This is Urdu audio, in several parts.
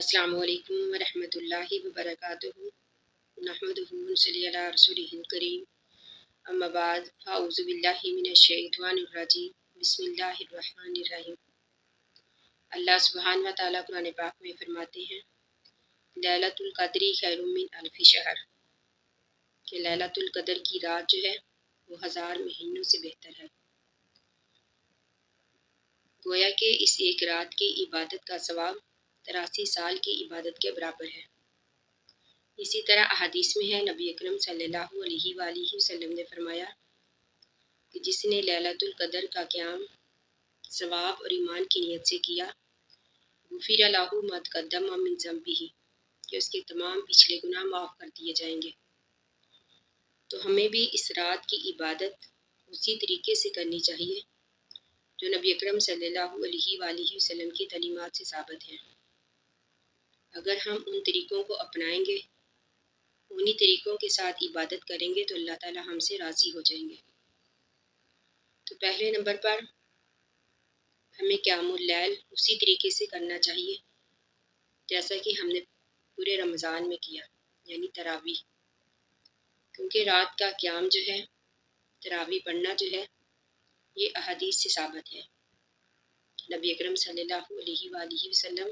السلام علیکم ورحمۃ اللہ وبرکاتہ نحمدہ ونصلی علی رسولہ الکریم اما بعد فاعوذ باللہ من الشیطان الرجیم بسم اللہ الرحمن الرحیم۔ اللہ سبحانہ و تعالیٰ قرآن پاک میں فرماتے ہیں لیلۃ القدر خیر من الف شہر، کہ لیلۃ القدر کی رات جو ہے وہ 1000 مہینوں سے بہتر ہے۔ گویا کہ اس ایک رات کی عبادت کا ثواب 83 سال کی عبادت کے برابر ہے۔ اسی طرح احادیث میں ہے، نبی اکرم صلی اللہ علیہ وآلہ وسلم نے فرمایا کہ جس نے لیلۃ القدر کا قیام ثواب اور ایمان کی نیت سے کیا، غفر لہ ما تقدم من ذنبہ، کہ اس کے تمام پچھلے گناہ معاف کر دیے جائیں گے۔ تو ہمیں بھی اس رات کی عبادت اسی طریقے سے کرنی چاہیے جو نبی اکرم صلی اللہ علیہ وآلہ وسلم کی تعلیمات سے ثابت ہیں۔ اگر ہم ان طریقوں کو اپنائیں گے، انہی طریقوں کے ساتھ عبادت کریں گے، تو اللہ تعالیٰ ہم سے راضی ہو جائیں گے۔ تو پہلے نمبر پر ہمیں قیام اللیل اسی طریقے سے کرنا چاہیے جیسا کہ ہم نے پورے رمضان میں کیا، یعنی تراویح، کیونکہ رات کا قیام جو ہے، تراویح پڑھنا جو ہے، یہ احادیث سے ثابت ہے۔ نبی اکرم صلی اللہ علیہ وآلہ وسلم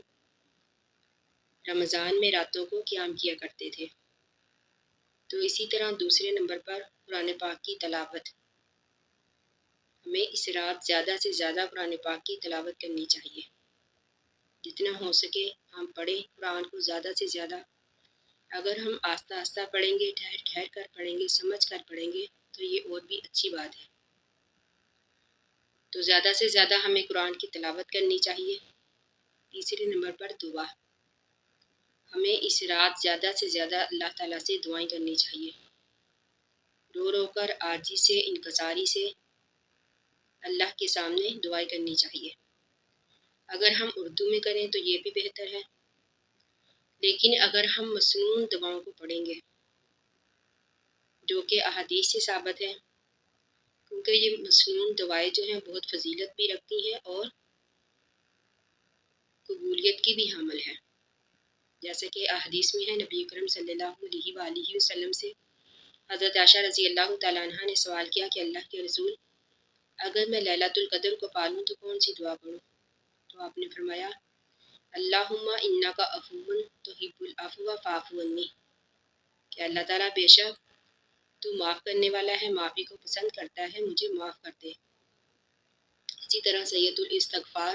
رمضان میں راتوں کو قیام کیا کرتے تھے۔ تو اسی طرح دوسرے نمبر پر قرآن پاک کی تلاوت، ہمیں اس رات زیادہ سے زیادہ قرآن پاک کی تلاوت کرنی چاہیے۔ جتنا ہو سکے ہم پڑھیں قرآن کو زیادہ سے زیادہ۔ اگر ہم آہستہ آہستہ پڑھیں گے، ٹھہر ٹھہر کر پڑھیں گے، سمجھ کر پڑھیں گے، تو یہ اور بھی اچھی بات ہے۔ تو زیادہ سے زیادہ ہمیں قرآن کی تلاوت کرنی چاہیے۔ تیسرے نمبر پر دعا، ہمیں اس رات زیادہ سے زیادہ اللہ تعالیٰ سے دعائیں کرنی چاہیے، رو رو کر عاجزی سے، انکساری سے اللہ کے سامنے دعائیں کرنی چاہیے۔ اگر ہم اردو میں کریں تو یہ بھی بہتر ہے، لیکن اگر ہم مسنون دعاؤں کو پڑھیں گے جو کہ احادیث سے ثابت ہے، کیونکہ یہ مسنون دعائیں جو ہیں بہت فضیلت بھی رکھتی ہیں اور قبولیت کی بھی حامل ہے۔ جیسا کہ احادیث میں ہے، نبی اکرم صلی اللہ علیہ وآلہ وسلم سے حضرت عائشہ رضی اللہ تعالیٰ عنہ نے سوال کیا کہ اللہ کے رسول، اگر میں لیلۃ القدر کو پالوں تو کون سی دعا پڑھوں؟ تو آپ نے فرمایا اللہم انک عفو تحب العفو فاعف عنی، کہ اللہ تعالیٰ بے شک تو معاف کرنے والا ہے، معافی کو پسند کرتا ہے، مجھے معاف کر دے۔ اسی طرح سید الاستغفار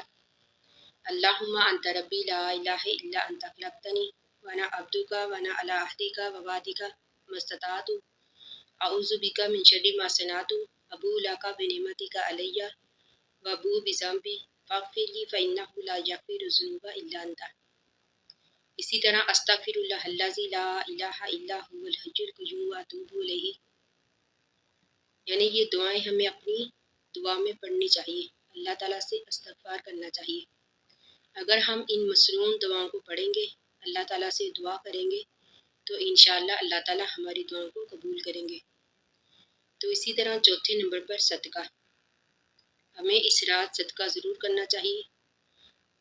اللہم انت ربی لا الہ الا انت خلقتنی وانا عبدک وانا علی عہدک ووعدک ما استطعت اعوذ بک من شر ما صنعت ابوء لک بنعمتک علی وابوء بذنبی فاغفر لی فانہ لا یغفر الذنوب الا انت۔ اسی طرح استغفر اللہ الذی لا الہ الا هو الحی القیوم واتوب الیہ، یعنی یہ دعائیں ہمیں اپنی دعا میں پڑھنی چاہیے، اللہ تعالیٰ سے استغفار کرنا چاہیے۔ اگر ہم ان مسنون دعاؤں کو پڑھیں گے، اللہ تعالیٰ سے دعا کریں گے، تو انشاءاللہ اللہ تعالیٰ ہماری دعاؤں کو قبول کریں گے۔ تو اسی طرح چوتھے نمبر پر صدقہ، ہمیں اس رات صدقہ ضرور کرنا چاہیے،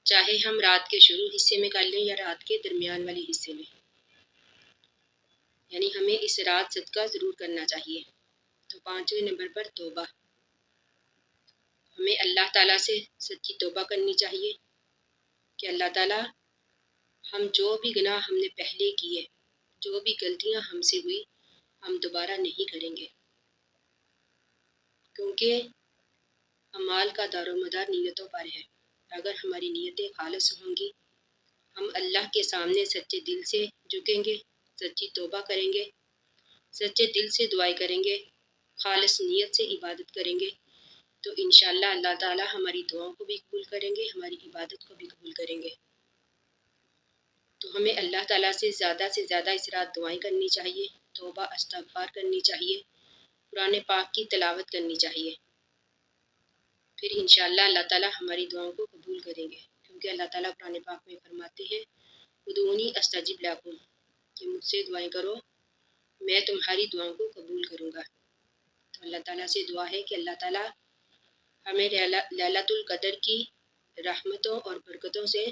چاہے ہم رات کے شروع حصے میں کر لیں یا رات کے درمیان والے حصے میں، یعنی ہمیں اس رات صدقہ ضرور کرنا چاہیے۔ تو پانچویں نمبر پر توبہ، ہمیں اللہ تعالیٰ سے سچی توبہ کرنی چاہیے کہ اللہ تعالیٰ ہم جو بھی گناہ ہم نے پہلے کیے، جو بھی غلطیاں ہم سے ہوئی، ہم دوبارہ نہیں کریں گے، کیونکہ اعمال کا دار و مدار نیتوں پر ہے۔ اگر ہماری نیتیں خالص ہوں گی، ہم اللہ کے سامنے سچے دل سے جھکیں گے، سچی توبہ کریں گے، سچے دل سے دعائیں کریں گے، خالص نیت سے عبادت کریں گے، تو انشاءاللہ اللہ تعالیٰ ہماری دعاؤں کو بھی قبول کریں گے، ہماری عبادت کو بھی قبول کریں گے۔ تو ہمیں اللہ تعالیٰ سے زیادہ اس رات دعائیں کرنی چاہیے، توبہ استغفار کرنی چاہیے، قرآن پاک کی تلاوت کرنی چاہیے، پھر انشاءاللہ اللہ تعالیٰ ہماری دعاؤں کو قبول کریں گے، کیونکہ اللہ تعالیٰ قرآن پاک میں فرماتے ہیں ادعونی استجب لکم، کہ مجھ سے دعائیں کرو، میں تمہاری دعاؤں کو قبول کروں گا۔ تو اللہ تعالیٰ سے دعا ہے کہ اللہ تعالیٰ ہمیں لیلۃ القدر کی رحمتوں اور برکتوں سے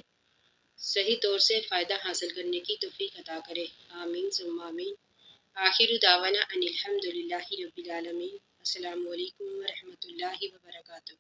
صحیح طور سے فائدہ حاصل کرنے کی توفیق عطا کرے، آمین ثم آمین۔ آخر دعوانا ان الحمد للہ رب العالمین۔ السلام علیکم ورحمۃ اللہ وبرکاتہ۔